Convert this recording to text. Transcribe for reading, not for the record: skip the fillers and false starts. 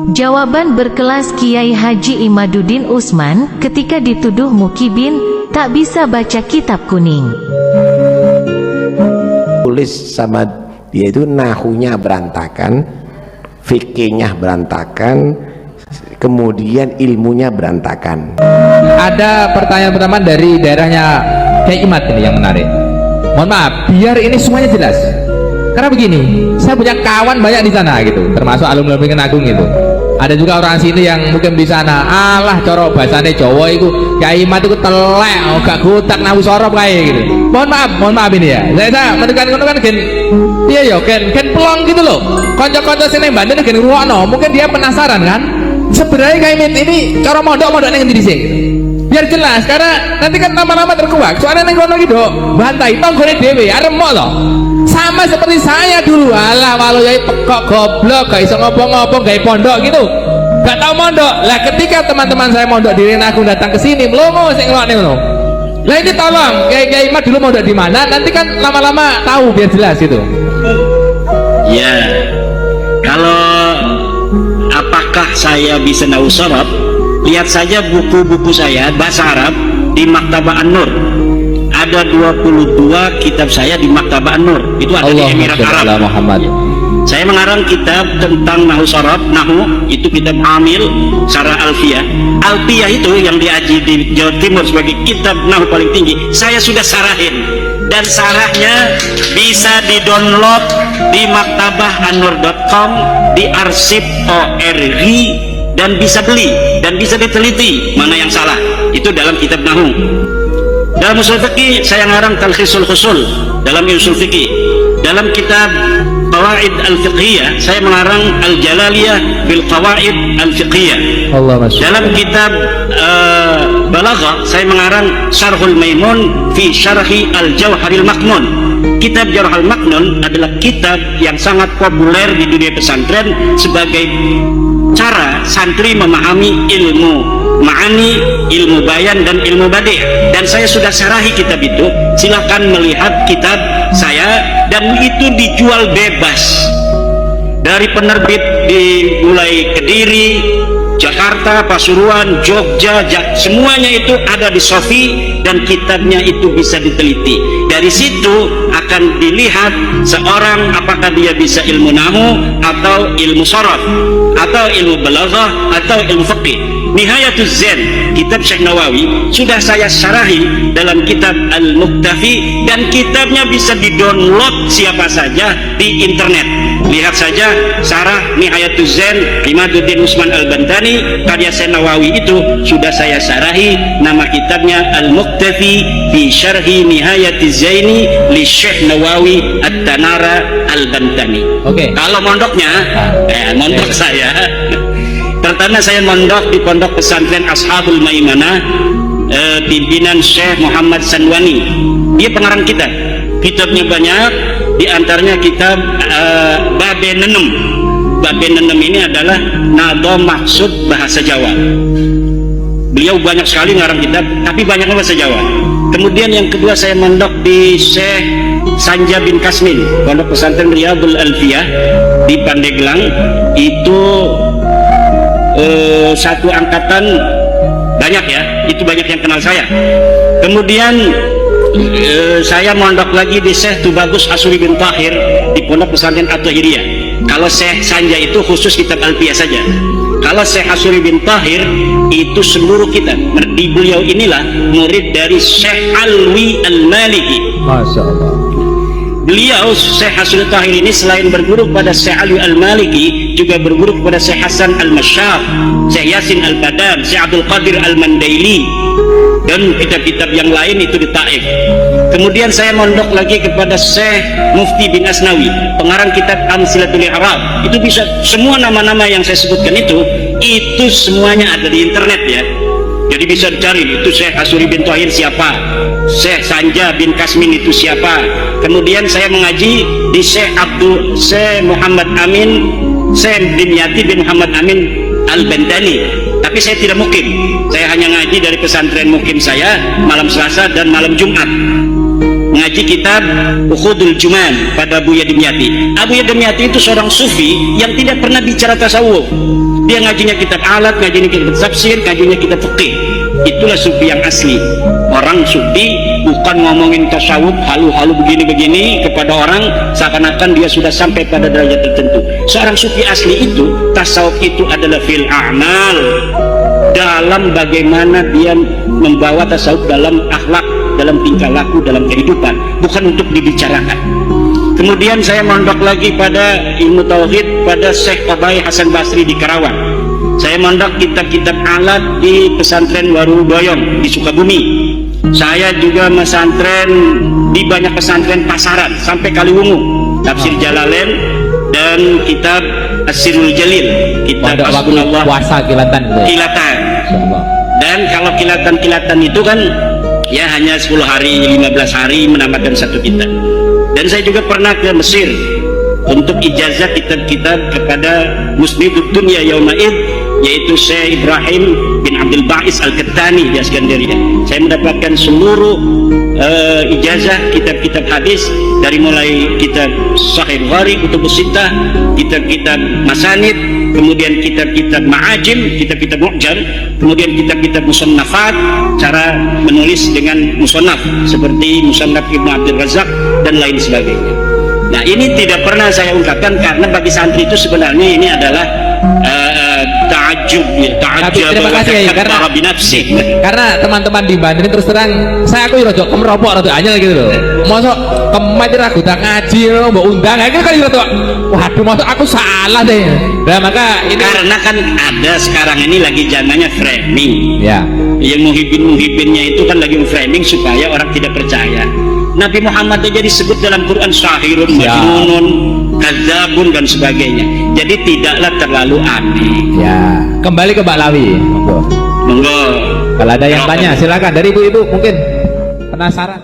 Jawaban berkelas Kiai Haji Imaduddin Usman ketika dituduh Mukibin tak bisa baca kitab kuning. Tulis sama dia itu nahunya berantakan, fikihnya berantakan, kemudian ilmunya berantakan. Ada pertanyaan pertama dari daerahnya Kiai Imad ini yang menarik. Mohon maaf, biar ini semuanya jelas. Karena begini, saya punya kawan banyak di sana gitu, termasuk alumni Kenan Agung gitu. Ada juga orang sini yang mungkin di sana, alah coro bahasane Jawa itu Kiai Imad itu telek, gak gutak nahu sorop kayak gitu. Mohon maaf ini ya. Saya mendekat ngono kan gen iya ya, gen pelong gitu loh. Kanca-kanca sini Banten gen ngrungokno, mungkin dia penasaran kan. Sebenarnya Kiai Imad ini cara mondok ning endi sih? Biar jelas, karena nanti kan lama-lama terkuak. Soalnya ning kono iki nduk bantai tonggone dhewe, aremok loh. Sama seperti saya dulu, alah walau yai pekok goblok gak iso ngopo-ngopo gak pondok gitu, gak tau mondok lah. Ketika teman-teman saya mondok di Kenan Agung datang ke sini melongo sing ngelokne ngono. Lah ini tolong Kiai Imad dulu mondok di mana, nanti kan lama-lama tahu biar jelas gitu. Ya, kalau apakah saya bisa nahu sorab, lihat saja buku-buku saya bahasa Arab di Maktabah An-Nur. Ada 22 kitab saya di Maktabah An-Nur, itu ada di Emirat Arab. Saya mengarang kitab tentang nahu sorab, nahu itu kitab Amil, Syarah Alfiyah. Alfiyah itu yang diaji di Jawa Timur sebagai kitab nahu paling tinggi, saya sudah sarahin, dan sarahnya bisa di-download di maktabahanur.com, di arsip ORG, dan bisa beli dan bisa diteliti mana yang salah. Itu dalam kitab nahu. Dalam usul fikih saya ngarang Talkhisul Husul dalam usul fikih. Dalam kitab Qawaid Al-Fiqhiyah saya mengarang Al-Jalaliyah bil Qawaid Al-Fiqhiyah. Dalam kitab Balaghah saya mengarang Syarhul Maimun fi Syarhi Al-Jawharil Maknun. Kitab Jawharil Maknun adalah kitab yang sangat populer di dunia pesantren sebagai cara santri memahami ilmu ma'ani, ilmu bayan, dan ilmu badi'. Dan saya sudah syarahi kitab itu, silahkan melihat kitab saya, dan itu dijual bebas dari penerbit di mulai Kediri, Jakarta, Pasuruan, Jogja, semuanya itu ada di Sofi, dan kitabnya itu bisa diteliti. Dari situ akan dilihat seorang apakah dia bisa ilmu nahu atau ilmu sharaf atau ilmu balaghah atau ilmu fiqih. Nihayatuz Zen, kitab Syekh Nawawi, sudah saya syarahi dalam kitab Al-Muktafi, dan kitabnya bisa di-download siapa saja di internet. Lihat saja syarah Nihayatuz Zen Imaduddin Usman Al-Bantani karya Syekh Nawawi, itu sudah saya syarahi. Nama kitabnya Al-Muktafi fi Syarhi Nihayatiz Zaini li Syekh Nawawi At-Tanara Al-Bantani. Oke. Kalau mondoknya, mondok saya pertama saya mondok di Pondok Pesantren Ashabul Maimanah, pimpinan Syekh Muhammad Sanwani. Dia pengarang kitab, kitabnya banyak, diantaranya kitab Babe Nenem. Babe Nenem ini adalah nado maksud bahasa Jawa. Beliau banyak sekali ngarang kitab, tapi banyaknya bahasa Jawa. Kemudian yang kedua saya mondok di Syekh Sanja bin Kasmin, Pondok Pesantren Riyadul Alfiyah di Pandeglang. Itu satu angkatan banyak ya, itu banyak yang kenal saya. Kemudian saya mondok lagi di Syekh Tubagus Asuri bin Tahir di Pondok Pesantren At-Tahiriyah. Kalau Syekh Sanja itu khusus kitab Alfiyah saja. Kalau Syekh Asuri bin Tahir itu seluruh kitab. Di beliau inilah murid dari Syekh Alwi Al-Maliki. Masya Allah. Beliau Syekh Hasan Tahir ini selain berguru kepada Syekh Alwi Al-Maliki, juga berguru kepada Syekh Hasan Al-Masyaf, Syekh Yasin Al-Badan, Syekh Abdul Qadir Al-Mandaili, dan kitab-kitab yang lain itu di Taif. Kemudian saya mondok lagi kepada Syekh Mufti bin Asnawi, pengarang kitab Amsilatul I'rab. Itu bisa semua nama-nama yang saya sebutkan itu semuanya ada di internet ya. Jadi bisa dicari itu Syekh Asuri bin Tahir siapa, Syekh Sanja bin Kasmin itu siapa. Kemudian saya mengaji di Syekh Muhammad Amin, Syekh Dimyati bin Muhammad Amin Al-Bantani. Tapi saya tidak mukim, saya hanya ngaji dari pesantren mukim saya malam Selasa dan malam Jumat. mengaji kitab Ukhudul Juman pada Buya Dimyati. Buya Dimyati itu seorang sufi yang tidak pernah bicara tasawuf. Dia ngajinya kitab alat, ngajinya kitab tafsir, ngajinya kitab fikih. Itulah sufi yang asli. Orang sufi bukan ngomongin tasawuf halu-halu begini-begini kepada orang seakan-akan dia sudah sampai pada derajat tertentu. Seorang sufi asli itu, tasawuf itu adalah fil a'mal, dalam bagaimana dia membawa tasawuf dalam akhlak, dalam tingkah laku, dalam kehidupan, bukan untuk dibicarakan. Kemudian saya mondok lagi pada ilmu tauhid pada Syekh Obai Hasan Basri di Karawang. Saya mondok kitab-kitab alat di pesantren Waru Doyong di Sukabumi. Saya juga pesantren di banyak pesantren pasaran sampai Kaliwungu, tafsir Jalalain dan kitab Asirul Jalil, kitab Asbunallah puasa kilatan gitu. Kilatan. Dan kalau kilatan-kilatan itu kan ya hanya 10 hari, 15 hari menamatkan satu kitab. Dan saya juga pernah ke Mesir untuk ijazah kitab-kitab kepada Musnidud Dunya Yaumaid, yaitu Syekh Ibrahim bin Abdul Ba'is Al-Kattani di Askandaria. Saya mendapatkan seluruh ijazah kitab-kitab hadis, dari mulai kitab Sahih Bukhari, Kutubus Sittah, kitab-kitab Masanid, kemudian kitab-kitab Ma'ajim, kitab-kitab Mu'jam, kemudian kitab-kitab Musannafat, cara menulis dengan musannaf seperti Musannaf Ibnu Abdul Razak dan lain sebagainya. Nah, ini tidak pernah saya ungkapkan karena bagi santri itu sebenarnya ini adalah ta'ajub ya, ta'ajub. Terima kasih ya, karena teman-teman di Banten ini terus terang saya aku rada kemeropok rada anyel gitu loh. Mosok kemet ragu tak ngaji mbok undang akhirnya kan rada waduh mosok aku salah deh. Nah, maka ini karena kan ada sekarang ini lagi zamannya framing. Ya. Yang muhibin-muhibinnya itu kan lagi framing supaya orang tidak percaya. Nabi Muhammad aja disebut dalam Quran sahirun, majnunun, kadzabun dan sebagainya. Jadi tidaklah terlalu aneh. Ya, kembali ke Mbak Lawi. Monggo. Monggo. Kalau ada yang tanya silakan, dari ibu-ibu mungkin penasaran.